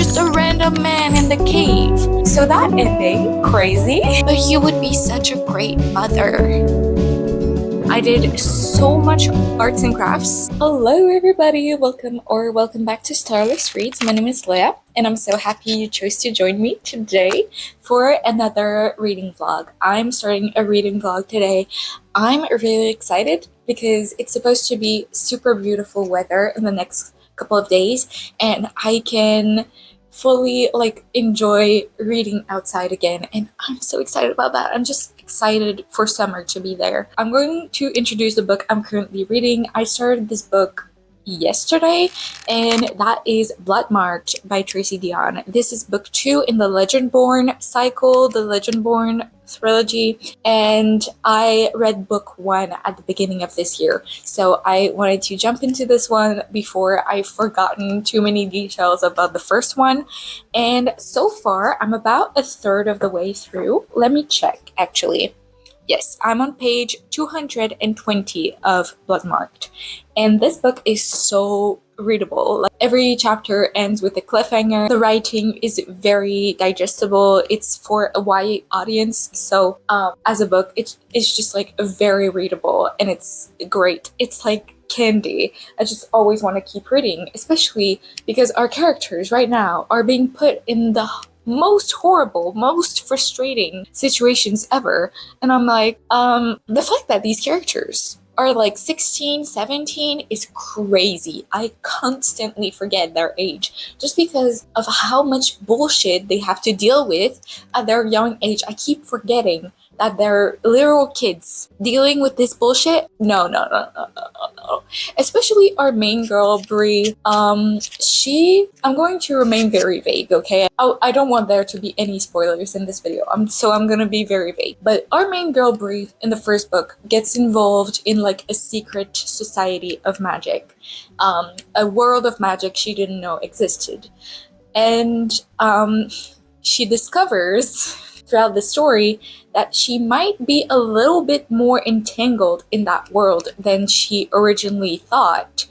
just a random man in the cave. So that ending, crazy. But you would be such a great mother. I did so much arts and crafts. Hello everybody, welcome back to Starless Reads. My name is Leah and I'm so happy you chose to join me today for another reading vlog. I'm starting a reading vlog today. I'm really excited because it's supposed to be super beautiful weather in the next couple of days and I can fully enjoy reading outside again, and I'm so excited about that. I'm just excited for summer to be there. I'm going to introduce the book I'm currently reading. I started this book yesterday and that is Bloodmarked by Tracy Deonn. This is book 2 in the Legendborn cycle, the Legendborn trilogy, and I read book 1 at the beginning of this year, so I wanted to jump into this one before I've forgotten too many details about the first one. And so far I'm about a third of the way through. Let me check actually. Yes, I'm on page 220 of Bloodmarked, and this book is so readable. Every chapter ends with a cliffhanger. The writing is very digestible. It's for a YA audience, so as a book, it's just very readable and it's great. It's like candy. I just always want to keep reading, especially because our characters right now are being put in the most horrible, most frustrating situations ever, and I'm like, the fact that these characters are 16, 17 is crazy. I constantly forget their age just because of how much bullshit they have to deal with at their young age. I keep forgetting that they're literal kids dealing with this bullshit. No. Especially our main girl, Bree. I'm going to remain very vague, okay? I don't want there to be any spoilers in this video, so I'm gonna be very vague. But our main girl, Bree, in the first book, gets involved in a secret society of magic. A world of magic she didn't know existed. And she discovers throughout the story that she might be a little bit more entangled in that world than she originally thought.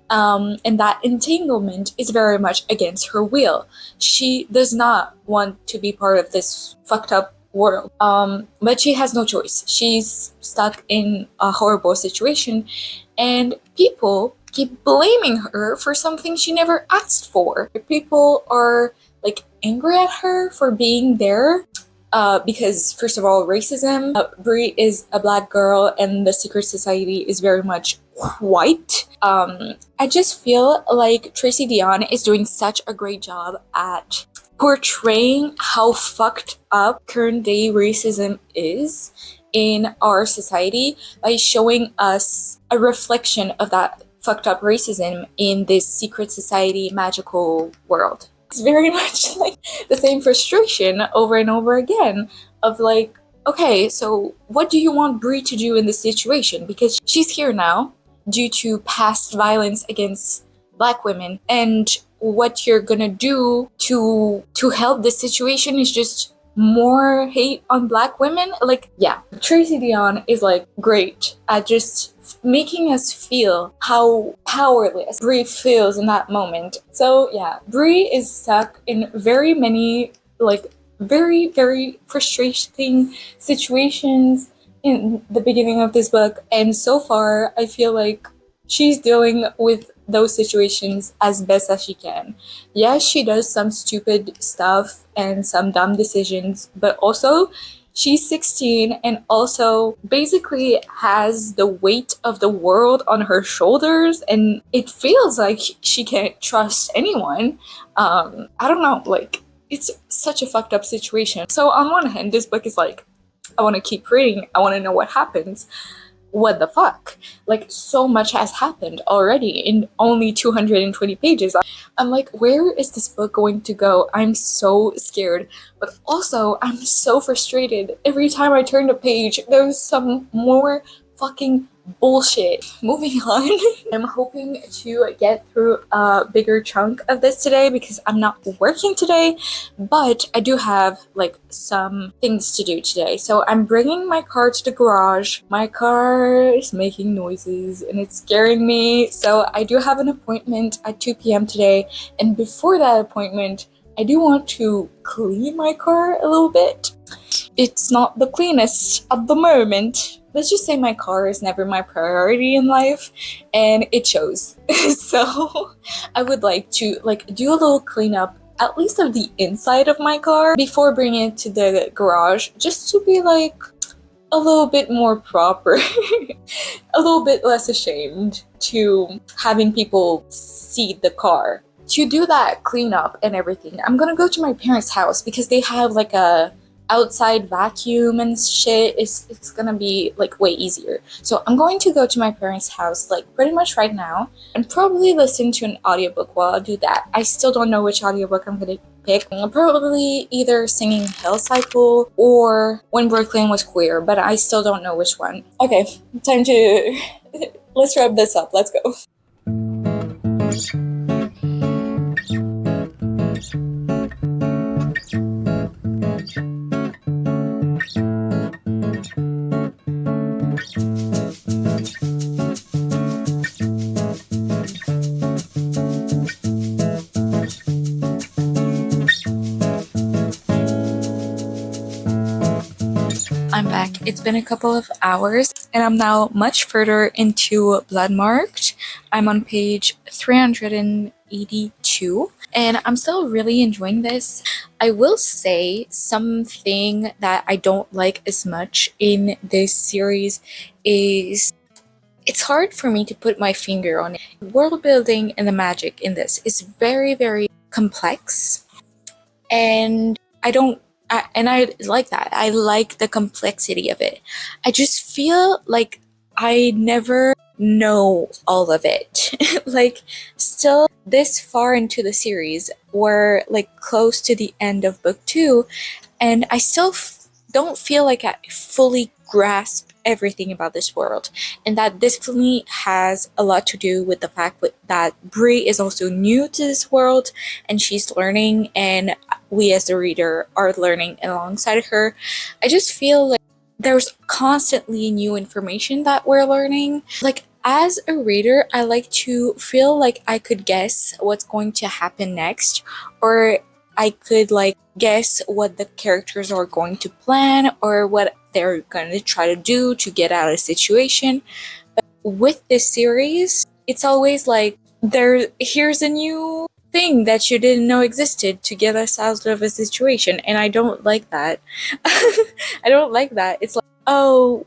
And that entanglement is very much against her will. She does not want to be part of this fucked up world. But she has no choice. She's stuck in a horrible situation and people keep blaming her for something she never asked for. People are angry at her for being there. Because first of all, racism. Bree is a black girl and the secret society is very much white. I just feel like Tracy Deonn is doing such a great job at portraying how fucked up current day racism is in our society by showing us a reflection of that fucked up racism in this secret society magical world. It's very much the same frustration over and over again of okay, so what do you want Bree to do in this situation? Because she's here now due to past violence against black women, and what you're gonna do to help this situation is just more hate on black women. Yeah, Tracy Deonn is great at just making us feel how powerless Bree feels in that moment. So yeah, Bree is stuck in very many very, very frustrating situations in the beginning of this book, and so far I feel like she's dealing with those situations as best as she can. Yes, she does some stupid stuff and some dumb decisions, but also she's 16 and also basically has the weight of the world on her shoulders, and it feels like she can't trust anyone. I don't know, it's such a fucked up situation. So on one hand, this book is I want to keep reading, I want to know what happens. What the fuck? So much has happened already in only 220 pages. I'm where is this book going to go? I'm so scared, but also I'm so frustrated. Every time I turn the page, there's some more fucking bullshit. Moving on. I'm hoping to get through a bigger chunk of this today because I'm not working today, but I do have some things to do today. So I'm bringing my car to the garage. My car is making noises and it's scaring me. So I do have an appointment at 2 p.m. today, and before that appointment I do want to clean my car a little bit. It's not the cleanest at the moment. Let's just say my car is never my priority in life, and it shows. So I would like to do a little cleanup, at least of the inside of my car, before bringing it to the garage, just to be like a little bit more proper, a little bit less ashamed to having people see the car. To do that cleanup and everything, I'm gonna go to my parents' house because they have like a outside vacuum and shit. It's gonna be like way easier. So I'm going to go to my parents' house like pretty much right now and probably listen to an audiobook while I do that. I still don't know which audiobook I'm gonna pick. Probably either Singing Hell Cycle or When Brooklyn Was Queer, but I still don't know which one. Okay, time to let's wrap this up. Let's go. I'm back. It's been a couple of hours and I'm now much further into Bloodmarked. I'm on page 382 and I'm still really enjoying this. I will say something that I don't like as much in this series is it's hard for me to put my finger on it. World building and the magic in this is very, very complex, and I like that. I like the complexity of it. I just feel like I never know all of it. Like, still this far into the series, we're like close to the end of book 2, and I still don't feel like I fully grasp everything about this world. And that definitely has a lot to do with the fact that Brie is also new to this world and she's learning, and we as the reader are learning alongside her. I just feel like there's constantly new information that we're learning. Like, as a reader, I like to feel like I could guess what's going to happen next, or I could like guess what the characters are going to plan or what they're going to try to do to get out of a situation. But with this series, it's always like here's a new thing that you didn't know existed to get us out of a situation, and I don't like that. I don't like that. It's like, oh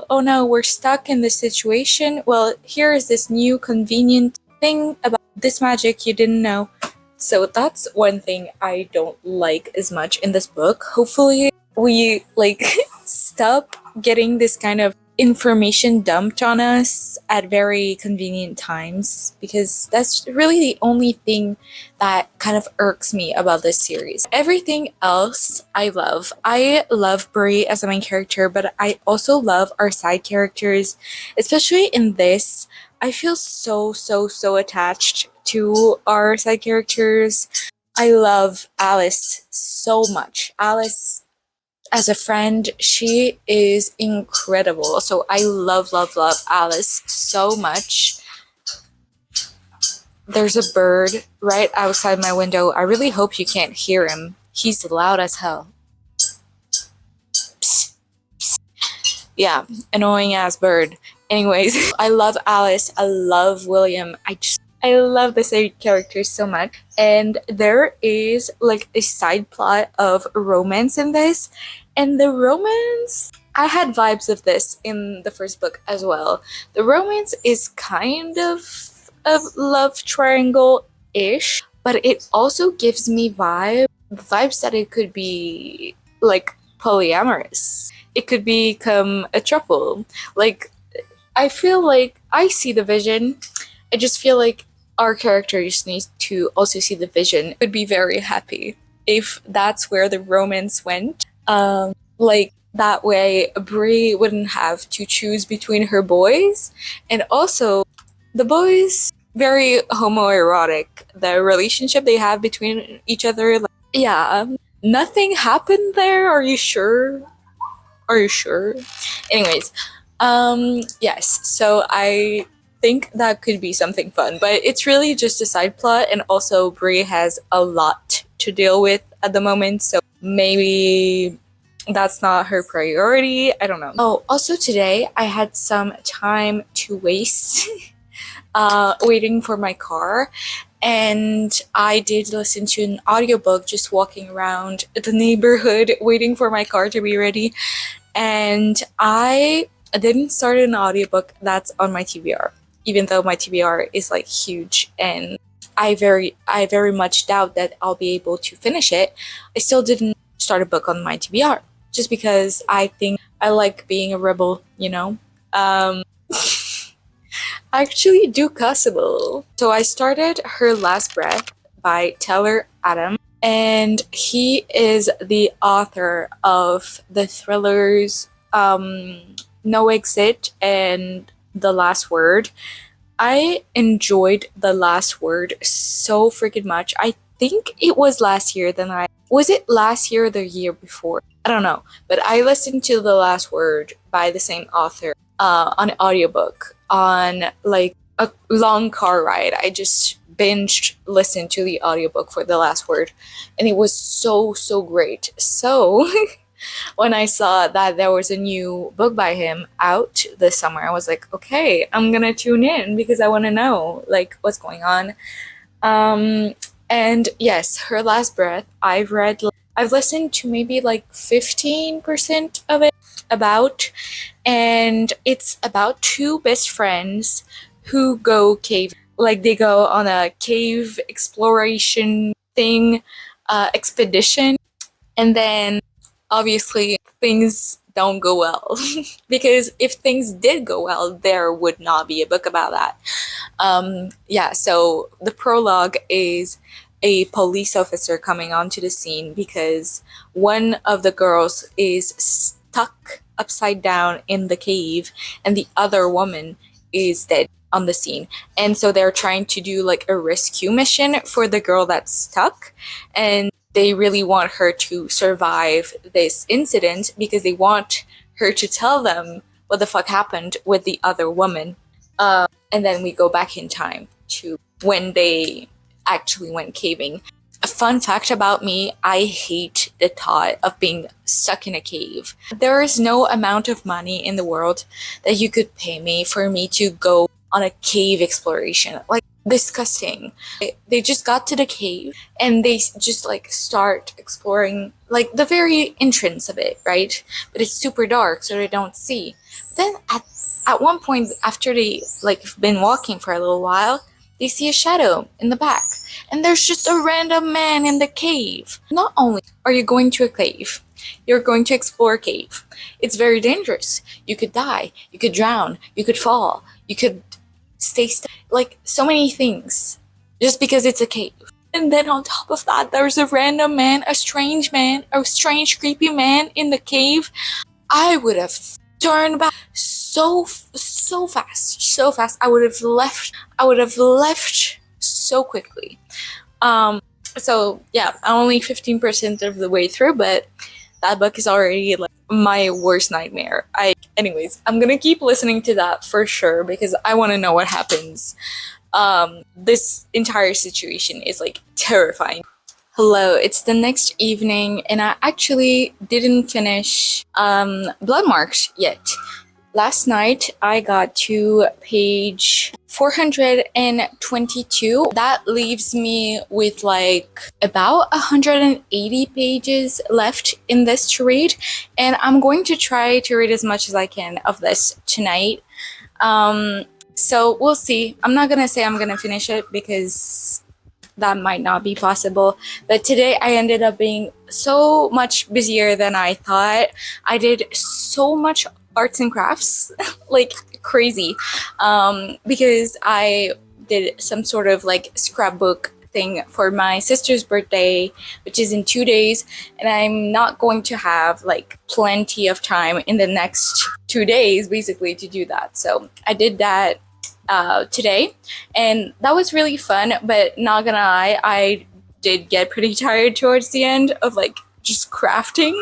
no, we're stuck in this situation. Well, here is this new convenient thing about this magic you didn't know. So that's one thing I don't like as much in this book. Hopefully we like stop getting this kind of information dumped on us at very convenient times, because that's really the only thing that kind of irks me about this series. Everything else I love. I love Brie as a main character, but I also love our side characters, especially in this. I feel so attached to our side characters. I love Alice so much. Alice as a friend, she is incredible. So I love Alice so much. There's a bird right outside my window. I really hope you can't hear him. He's loud as hell. Psst, psst. Yeah, annoying ass bird. Anyways, I love Alice. I love William. I love the side characters so much. And there is like a side plot of romance in this. And the romance, I had vibes of this in the first book as well. The romance is kind of love triangle-ish, but it also gives me vibes that it could be like polyamorous. It could become a throuple. Like, I feel like I see the vision. I just feel like our characters need to also see the vision. I would be very happy if that's where the romance went. Like, that way Brie wouldn't have to choose between her boys, and also the boys very homoerotic. The relationship they have between each other, like, yeah, nothing happened there. Are you sure? Anyways, yes, so I think that could be something fun, but it's really just a side plot, and also Brie has a lot to deal with at the moment, so maybe that's not her priority. I don't know. Oh, also today I had some time to waste waiting for my car, and I did listen to an audiobook just walking around the neighborhood waiting for my car to be ready. And I didn't start an audiobook that's on my TBR, even though my TBR is like huge, and I very much doubt that I'll be able to finish it. I still didn't start a book on my TBR just because I think I like being a rebel, you know. I actually do cussable. So I started Her Last Breath by Taylor Adam, and he is the author of the thrillers No Exit and The Last Word. I enjoyed The Last Word so freaking much. I think it was last year was it last year or the year before? I don't know. But I listened to The Last Word by the same author on audiobook on like a long car ride. I just binged listened to the audiobook for The Last Word, and it was so great. So when I saw that there was a new book by him out this summer, I was like, okay, I'm gonna tune in because I want to know like what's going on. And yes, Her Last Breath, I've listened to maybe like 15% of it about, and it's about two best friends who go cave, like they go on a cave exploration thing, expedition, and then obviously things don't go well because if things did go well, there would not be a book about that. Yeah, so the prologue is a police officer coming onto the scene because one of the girls is stuck upside down in the cave and the other woman is dead on the scene. And so they're trying to do like a rescue mission for the girl that's stuck, and they really want her to survive this incident because they want her to tell them what the fuck happened with the other woman. And then we go back in time to when they actually went caving. A fun fact about me, I hate the thought of being stuck in a cave. There is no amount of money in the world that you could pay me for me to go on a cave exploration. Like, disgusting. They just got to the cave and they just like start exploring like the very entrance of it, right? But it's super dark, so they don't see. Then at one point, after they like been walking for a little while, they see a shadow in the back, and there's just a random man in the cave. Not only are you going to a cave, you're going to explore a cave. It's very dangerous. You could die, you could drown, you could fall, you could stay stuck, like so many things, just because it's a cave. And then on top of that, there's a random man, a strange creepy man in the cave. I would have turned back so fast. I would have left so quickly. So yeah, I'm only 15% of the way through, but that book is already like my worst nightmare. Anyways, I'm gonna keep listening to that for sure because I want to know what happens. This entire situation is like terrifying. Hello, it's the next evening and I actually didn't finish Bloodmarked yet. Last night I got to page 422. That leaves me with like about 180 pages left in this to read, and I'm going to try to read as much as I can of this tonight. So we'll see. I'm not gonna say I'm gonna finish it because that might not be possible, but today I ended up being so much busier than I thought. I did so much arts and crafts like crazy, because I did some sort of like scrapbook thing for my sister's birthday, which is in 2 days, and I'm not going to have like plenty of time in the next 2 days basically to do that. So I did that today, and that was really fun, but not gonna lie, I did get pretty tired towards the end of like just crafting,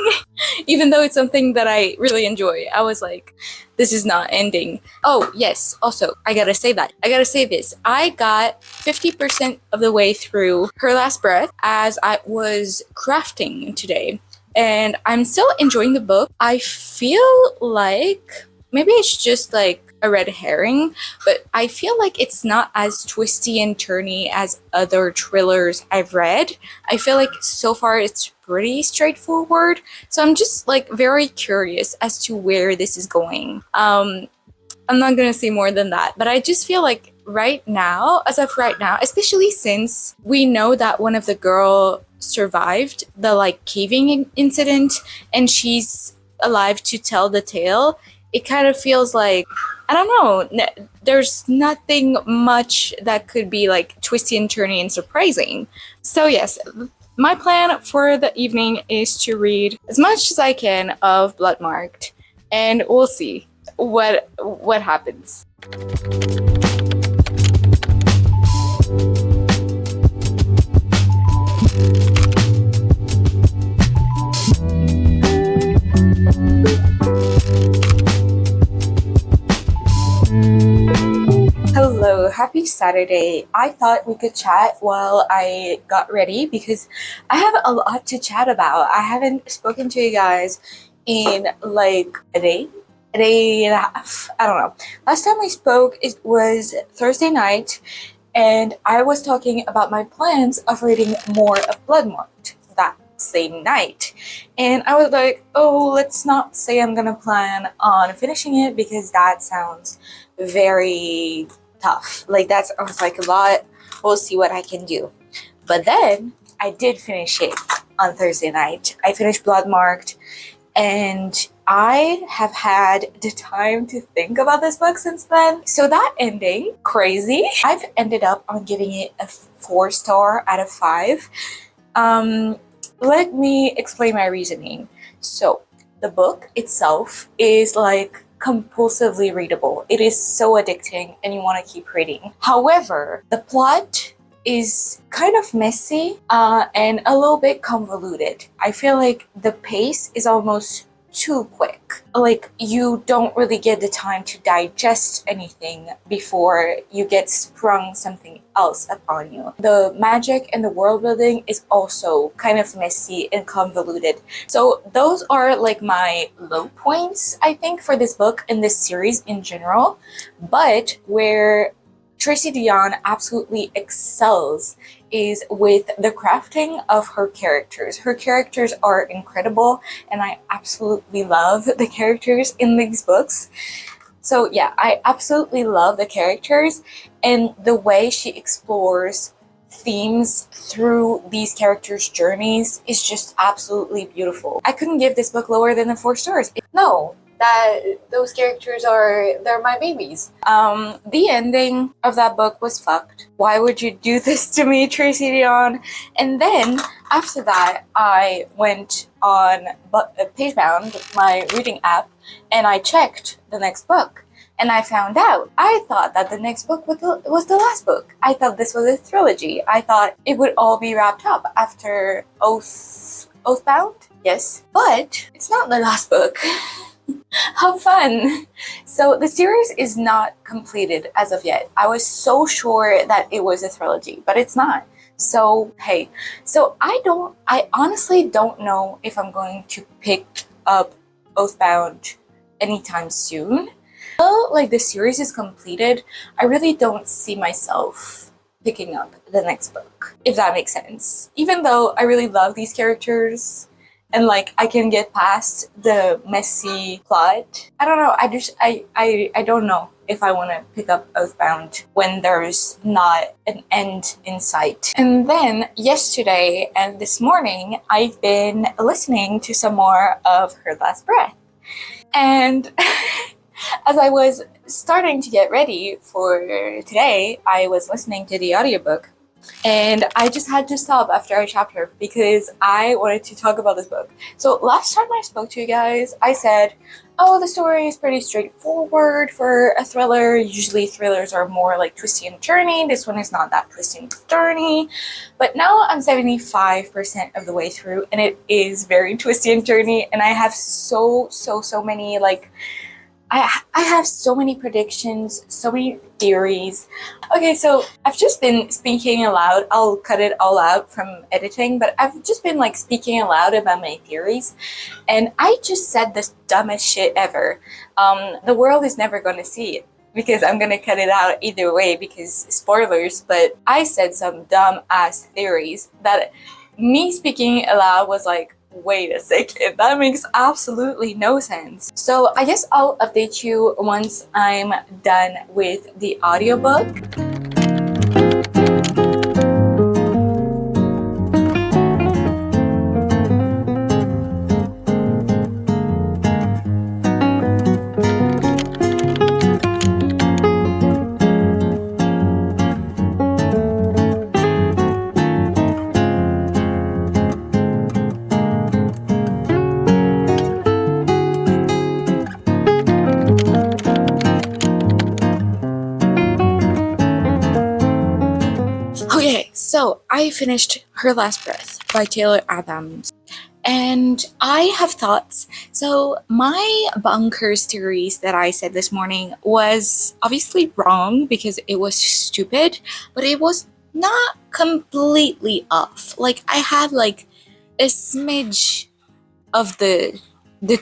even though it's something that I really enjoy. I was like, this is not ending. Oh, yes. Also, I gotta say this. I got 50% of the way through Her Last Breath as I was crafting today. And I'm still enjoying the book. I feel like maybe it's just like a red herring, but I feel like it's not as twisty and turny as other thrillers I've read. I feel like so far it's pretty straightforward. So I'm just like very curious as to where this is going. I'm not gonna say more than that, but I just feel like as of right now, especially since we know that one of the girl survived the like caving incident and she's alive to tell the tale, it kind of feels like, I don't know, there's nothing much that could be like twisty and turny and surprising. So yes, my plan for the evening is to read as much as I can of Bloodmarked, and we'll see what happens. Hello, happy Saturday. I thought we could chat while I got ready because I have a lot to chat about. I haven't spoken to you guys in like a day and a half. I don't know. Last time we spoke, it was Thursday night, and I was talking about my plans of reading more of Bloodmarked that same night. And I was like, oh, let's not say I'm gonna plan on finishing it because that sounds very tough. Like that sounds like a lot. We'll see what I can do. But then I did finish it on Thursday night. I finished Bloodmarked, and I have had the time to think about this book since then. So that ending, crazy. I've ended up on giving it a 4-star out of 5. Let me explain my reasoning. So the book itself is like compulsively readable. It is so addicting and you want to keep reading. However, the plot is kind of messy and a little bit convoluted. I feel like the pace is almost too quick. Like you don't really get the time to digest anything before you get sprung something else upon you. The magic and the world building is also kind of messy and convoluted. So those are like my low points, I think, for this book and this series in general. But where Tracy Deonn absolutely excels is with the crafting of her characters. Her characters are incredible, and I absolutely love the characters in these books. So yeah, I absolutely love the characters, and the way she explores themes through these characters' journeys is just absolutely beautiful. I couldn't give this book lower than the 4 stars. No, that those characters they're my babies. The ending of that book was fucked. Why would you do this to me, Tracy Deonn? And then after that, I went on Pagebound, my reading app, and I checked the next book. And I found out, I thought that the next book was the last book. I thought this was a trilogy. I thought it would all be wrapped up after Oathbound? Yes. But it's not the last book. How fun! So the series is not completed as of yet. I was so sure that it was a trilogy, but it's not. So hey, so I honestly don't know if I'm going to pick up Oathbound anytime soon. Until like the series is completed, I really don't see myself picking up the next book, if that makes sense. Even though I really love these characters, and like I can get past the messy plot. I don't know. I don't know if I want to pick up Oathbound when there's not an end in sight. And then yesterday and this morning, I've been listening to some more of Her Last Breath. And as I was starting to get ready for today, I was listening to the audiobook. and I just had to stop after a chapter because I wanted to talk about this book. So last time I spoke to you guys, I said, oh, the story is pretty straightforward for a thriller. Usually thrillers are more like twisty and turny. This one is not that twisty and turny. But now I'm 75% of the way through, and it is very twisty and turny, and I have so many like I have so many predictions, so many theories. Okay, so I've just been speaking aloud. I'll cut it all out from editing, but I've just been like speaking aloud about my theories, and I just said the dumbest shit ever. The world is never gonna see it because I'm gonna cut it out either way because spoilers, but I said some dumb ass theories that me speaking aloud was like, wait a second, that makes absolutely no sense. So I guess I'll update you once I'm done with the audiobook. Okay, so I finished Her Last Breath by Taylor Adams, and I have thoughts. So my bonkers theories that I said this morning was obviously wrong because it was stupid, but it was not completely off. Like I had like a smidge of the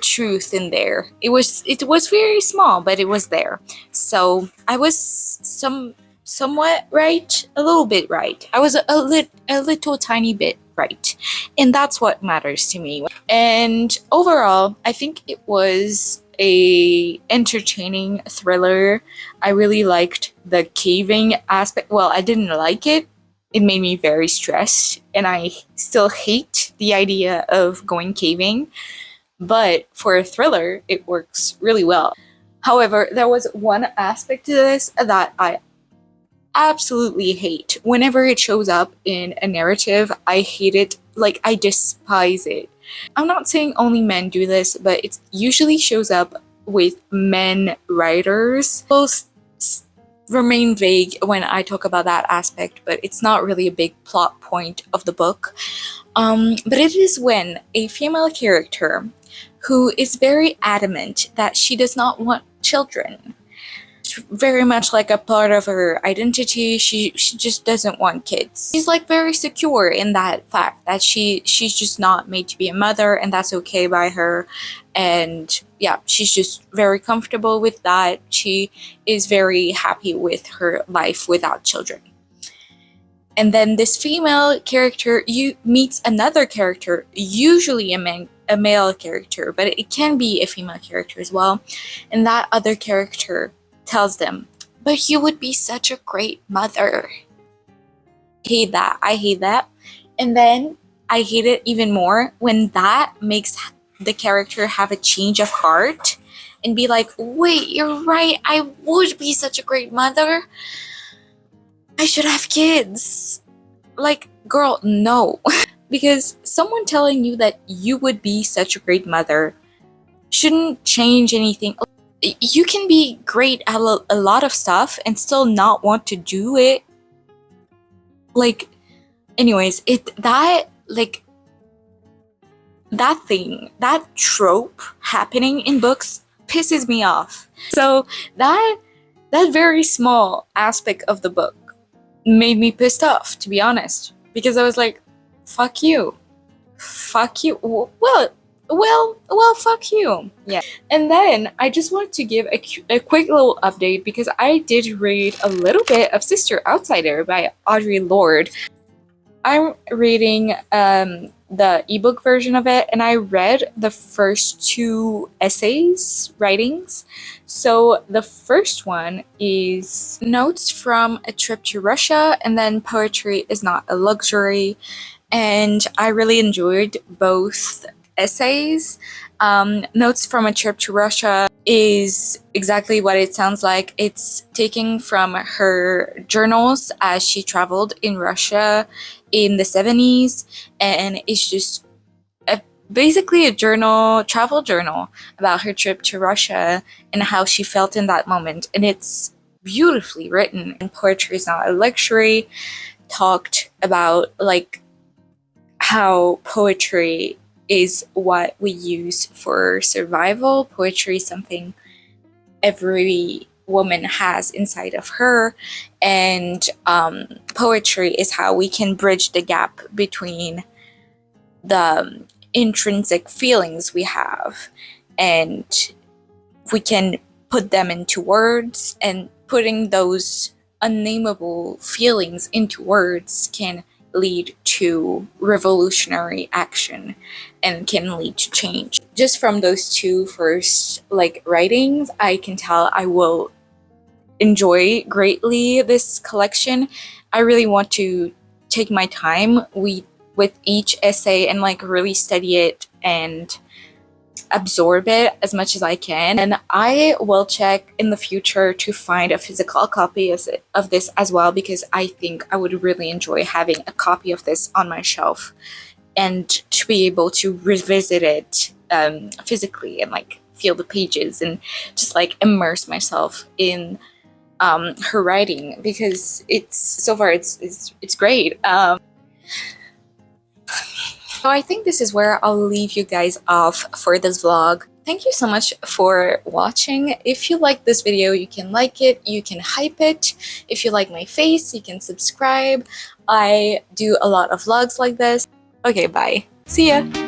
truth in there. It was very small, but it was there. So I was somewhat right, a little bit right. I was a little tiny bit right, and that's what matters to me. And overall, I think it was a entertaining thriller. I really liked the caving aspect. Well, I didn't like it. It made me very stressed, and I still hate the idea of going caving. But for a thriller, it works really well. However, there was one aspect to this that I absolutely hate. Whenever it shows up in a narrative, I hate it. Like, I despise it. I'm not saying only men do this, but it usually shows up with men writers. Both remain vague when I talk about that aspect, but it's not really a big plot point of the book. But it is when a female character who is very adamant that she does not want children. It's very much like a part of her identity. She just doesn't want kids. She's like very secure in that fact that she's just not made to be a mother, and that's okay by her. And yeah, she's just very comfortable with that. She is very happy with her life without children. And then this female character meets another character, usually a male character, but it can be a female character as well. And that other character tells them, but you would be such a great mother. I hate that. And then I hate it even more when that makes the character have a change of heart and be like, wait, you're right, I would be such a great mother. I should have kids. Like, girl, no. Because someone telling you that you would be such a great mother shouldn't change anything. You can be great at a lot of stuff and still not want to do it. Like, anyways, that trope happening in books pisses me off. So that very small aspect of the book made me pissed off, to be honest, because I was like, fuck you. Fuck you. Well, fuck you. Yeah. And then I just wanted to give a quick little update because I did read a little bit of Sister Outsider by Audre Lorde. I'm reading the ebook version of it, and I read the first two writings. So the first one is Notes from a Trip to Russia, and then Poetry is Not a Luxury. And I really enjoyed both essays. Notes from a Trip to Russia is exactly what it sounds like. It's taken from her journals as she traveled in Russia in the 70s, and it's just basically a travel journal about her trip to Russia and how she felt in that moment. And it's beautifully written. And poetry is not a luxury. Talked about like how poetry is what we use for survival. Poetry is something every woman has inside of her, and poetry is how we can bridge the gap between the intrinsic feelings we have, and we can put them into words, and putting those unnameable feelings into words can lead to revolutionary action and can lead to change. Just from those two first writings, I can tell I will enjoy greatly this collection. I really want to take my time with each essay and really study it and absorb it as much as I can. And I will check in the future to find a physical copy of this as well, because I think I would really enjoy having a copy of this on my shelf and to be able to revisit it physically and feel the pages and just immerse myself in her writing, because it's so far it's great. So I think this is where I'll leave you guys off for this vlog. Thank you so much for watching. If you like this video, you can like it, you can hype it. If you like my face, you can subscribe. I do a lot of vlogs like this. Okay, bye. See ya!